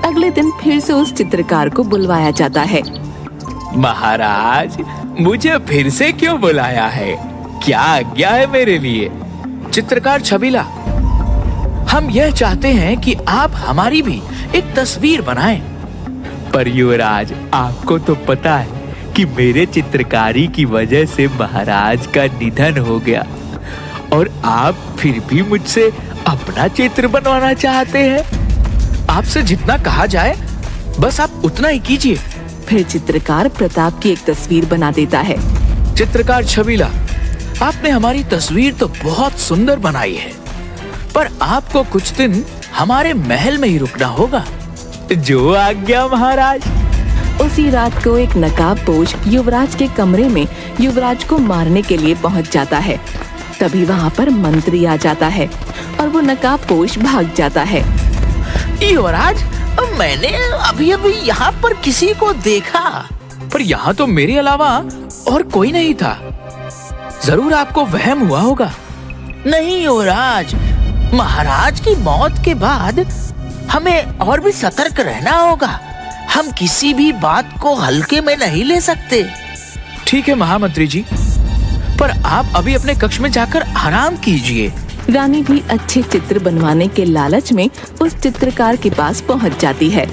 अगले दिन फिर से उस चित्रकार को बुलवाया जाता है। महाराज, मुझे फिर से क्यों बुलाया है? क्या आज्ञा है मेरे लिए? चित्रकार छबीला, हम यह चाहते हैं कि आप हमारी भी एक तस्वीर बनाएं। पर युवराज, आपको तो पता है कि मेरे चित्रकारी की वजह से महाराज का निधन हो गया और आप फिर भी मुझसे अपना चित्र बनवाना चाहते हैं। आपसे जितना कहा जाए बस आप उतना ही कीजिए। फिर चित्रकार प्रताप की एक तस्वीर बना देता है। चित्रकार छबीला, आपने हमारी तस्वीर तो बहुत सुंदर बनाई है, पर आपको कुछ दिन हमारे महल में ही रुकना होगा। जो आज्ञा महाराज। उसी रात को एक नकाबपोश युवराज के कमरे में युवराज को मारने के लिए पहुंच जाता है। तभी वहां पर मंत्री आ जाता है और वो नकाबपोश भाग जाता है। युवराज, मैंने अभी अभी यहाँ पर किसी को देखा, पर यहाँ तो मेरे अलावा और कोई नहीं था। जरूर आपको वहम हुआ होगा। नहीं युवराज, महाराज की मौत के बाद हमें और भी सतर्क रहना होगा। हम किसी भी बात को हल्के में नहीं ले सकते। ठीक है महामंत्री जी, पर आप अभी अपने कक्ष में जाकर आराम कीजिए। रानी भी अच्छे चित्र बनवाने के लालच में उस चित्रकार के पास पहुंच जाती है।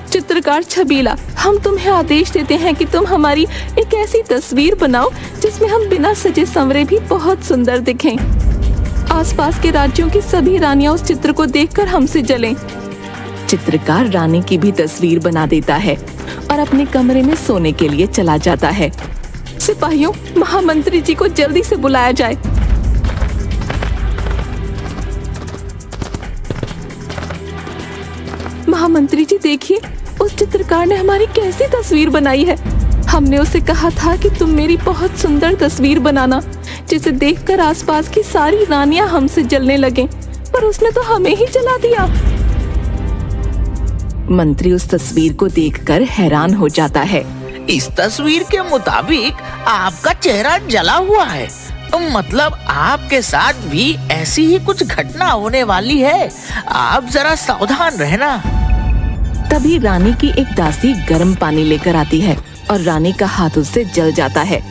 चित्रकार छबीला, हम तुम्हें आदेश देते हैं कि तुम हमारी एक ऐसी तस्वीर बनाओ जिसमें हम बिना सजे संवरे भी बहुत सुंदर दिखें। आसपास के राज्यों की सभी रानियां उस चित्र को देखकर हमसे जलें। चित्रकार रानी की भी तस्वीर बना देता है और अपने कमरे में सोने के लिए चला जाता है। सिपाहियों, महामंत्री जी को जल्दी से बुलाया जाए। महामंत्री जी देखिए, उस चित्रकार ने हमारी कैसी तस्वीर बनाई है। हमने उसे कहा था कि तुम मेरी बहुत सुंदर तस्वीर बनाना, जिसे देखकर आसपास की सारी रानियां हमसे जलने लगें, पर उसने तो हमें ही जला दिया। मंत्री उस तस्वीर को देखकर हैरान हो जाता है। इस तस्वीर के मुताबिक आपका चेहरा जला हुआ है, मतलब आपके साथ भी ऐसी ही कुछ घटना होने वाली है। आप जरा सावधान रहना। तभी रानी की एक दासी गर्म पानी लेकर आती है और रानी का हाथ उससे जल जाता है।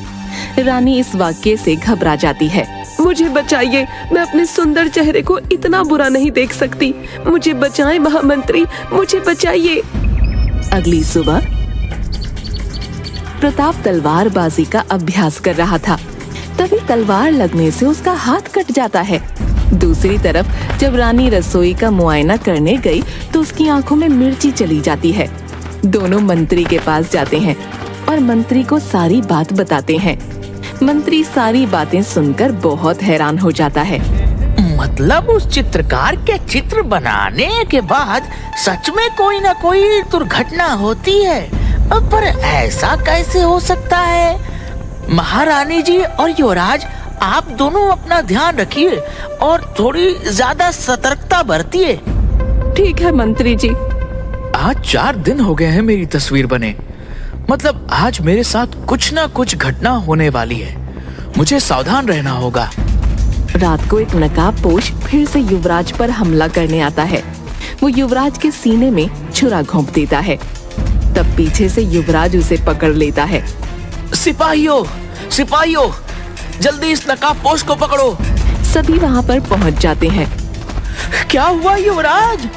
रानी इस वाक्य से घबरा जाती है। मुझे बचाइए, मैं अपने सुंदर चेहरे को इतना बुरा नहीं देख सकती। मुझे बचाएं महामंत्री, मुझे बचाइए। अगली सुबह प्रताप तलवारबाजी का अभ्यास कर रहा था। तभी तलवार लगने से उसका हाथ कट जाता है। दूसरी तरफ जब रानी रसोई का मुआयना करने गई तो उसकी आंखों में मिर्ची चली जाती है। दोनों मंत्री के पास जाते हैं और मंत्री को सारी बात बताते हैं। मंत्री सारी बातें सुनकर बहुत हैरान हो जाता है। मतलब उस चित्रकार के चित्र बनाने के बाद सच में कोई न कोई दुर्घटना होती है, पर ऐसा कैसे हो सकता है? महारानी जी और युवराज, आप दोनों अपना ध्यान रखिए और थोड़ी ज्यादा सतर्कता बरतिए। ठीक है मंत्री जी। आज 4 दिन हो गए हैं मेरी तस्वीर बने, मतलब आज मेरे साथ कुछ ना कुछ घटना होने वाली है। मुझे सावधान रहना होगा। रात को एक नकाबपोश फिर से युवराज पर हमला करने आता है। वो युवराज के सीने में छुरा घोंप देता है। तब पीछे से युवराज उसे पकड़ लेता है। सिपाहियों, सिपाहियों, जल्दी इस नकाबपोश को पकड़ो। सभी वहाँ पर पहुँच जाते हैं। क्या हुआ युवराज?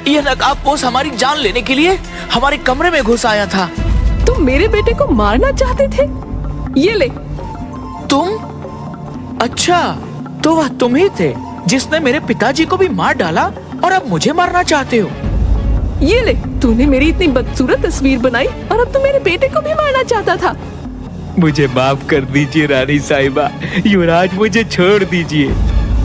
यह नकाबपोश हमारी जान लेने के लिए हमारे कमरे में घुस आया था। तुम मेरे बेटे को मारना चाहते थे? ये ले। तुम? अच्छा, तो वह तुम ही थे जिसने मेरे पिताजी को भी मार डाला और अब मुझे मारना चाहते हो। ये ले, तूने मेरी इतनी बदसूरत तस्वीर बनाई और अब तू मेरे बेटे को भी मारना चाहता था। मुझे माफ कर दीजिए रानी साहिबा, युवराज मुझे छोड़ दीजिए।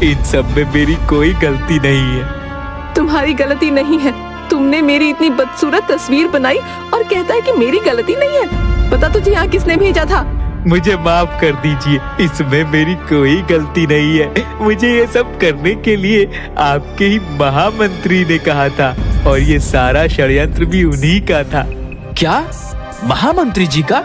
इन सब में मेरी कोई गलती नहीं है। तुम्हारी गलती नहीं है। तुमने मेरी इतनी बदसूरत तस्वीर बनाई और कहता है कि मेरी गलती नहीं है। पता तुझे यहाँ किसने भेजा था? मुझे माफ कर दीजिए, इसमें मेरी कोई गलती नहीं है। मुझे ये सब करने के लिए आपके ही महामंत्री ने कहा था और ये सारा षड्यंत्र भी उन्हीं का था। क्या? महामंत्री जी का?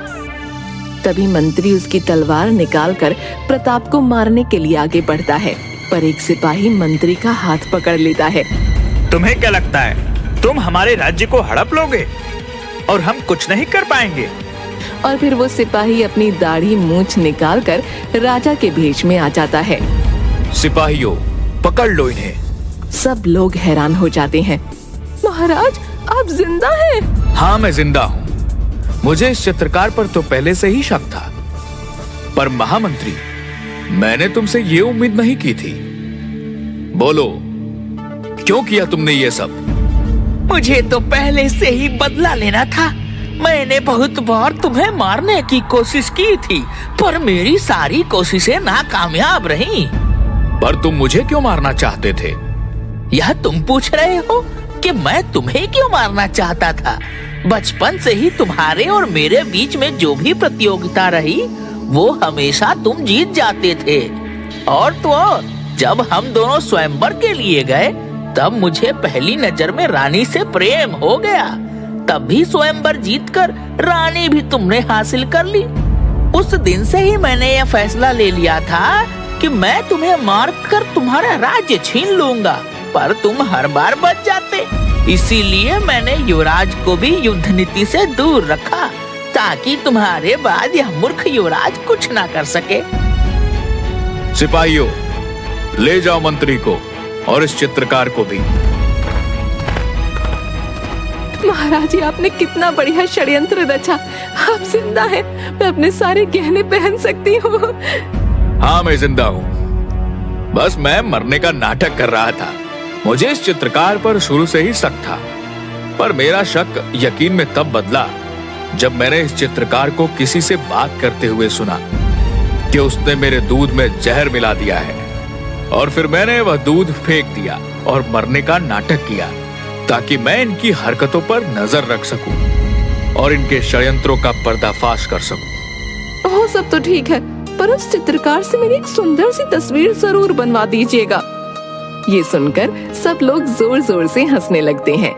तभी मंत्री उसकी तलवार निकालकर प्रताप को मारने के लिए आगे बढ़ता है, पर एक सिपाही मंत्री का हाथ पकड़ लेता है। तुम्हें क्या लगता है तुम हमारे राज्य को हड़प लोगे और हम कुछ नहीं कर पाएंगे। और फिर वो सिपाही अपनी दाढ़ी मूंछ निकालकर राजा के भेष में आ जाता है। सिपाहियों, पकड़ लो इन्हें। सब लोग हैरान हो जाते हैं। महाराज, आप जिंदा हैं? हाँ, मैं जिंदा हूँ। मुझे इस चित्रकार पर तो पहले से ही शक था, पर महामंत्री, मैंने तुमसे ये उम्मीद नहीं की थी। बोलो, क्यों किया तुमने ये सब? मुझे तो पहले से ही बदला लेना था। मैंने बहुत बार तुम्हें मारने की कोशिश की थी, पर मेरी सारी कोशिशें नाकामयाब रहीं। पर तुम मुझे क्यों मारना चाहते थे? यह तुम पूछ रहे हो कि मैं तुम्हें क्यों मारना चाहता था? बचपन से ही तुम्हारे और मेरे बीच में जो भी प्रतियोगिता रही, वो हमेशा तुम जीत जाते थे। और तो और, जब हम दोनों स्वयंवर के लिए गए, तब मुझे पहली नजर में रानी से प्रेम हो गया। तब भी स्वयंवर जीतकर रानी भी तुमने हासिल कर ली। उस दिन से ही मैंने यह फैसला ले लिया था कि मैं तुम्हें मारकर तुम्हारा राज्य छीन लूंगा, पर तुम हर बार बच जाते। इसीलिए मैंने युवराज को भी युद्ध नीति से दूर रखा, ताकि तुम्हारे बाद यह मूर्ख युवराज कुछ ना कर सके। सिपाहियों, ले जाओ मंत्री को और इस चित्रकार को भी। महाराज जी, आपने कितना बढ़िया षड्यंत्र रचा। आप जिंदा हैं। मैं अपने सारे गहने पहन सकती हूँ। हाँ, मैं जिंदा हूँ। बस मैं मरने का नाटक कर रहा था। मुझे इस चित्रकार पर शुरू से ही शक था, पर मेरा शक यकीन में तब बदला जब मैंने इस चित्रकार को किसी से बात करते हुए सुना कि उसने मेरे दूध में जहर मिला दिया है, और फिर मैंने वह दूध फेंक दिया और मरने का नाटक किया, ताकि मैं इनकी हरकतों पर नजर रख सकूं और इनके षड्यंत्रों का पर्दाफाश कर सकूं। वो सब तो ठीक है, पर उस चित्रकार से मेरी एक सुंदर सी तस्वीर जरूर बनवा दीजिएगा। ये सुनकर सब लोग जोर जोर से हंसने लगते हैं।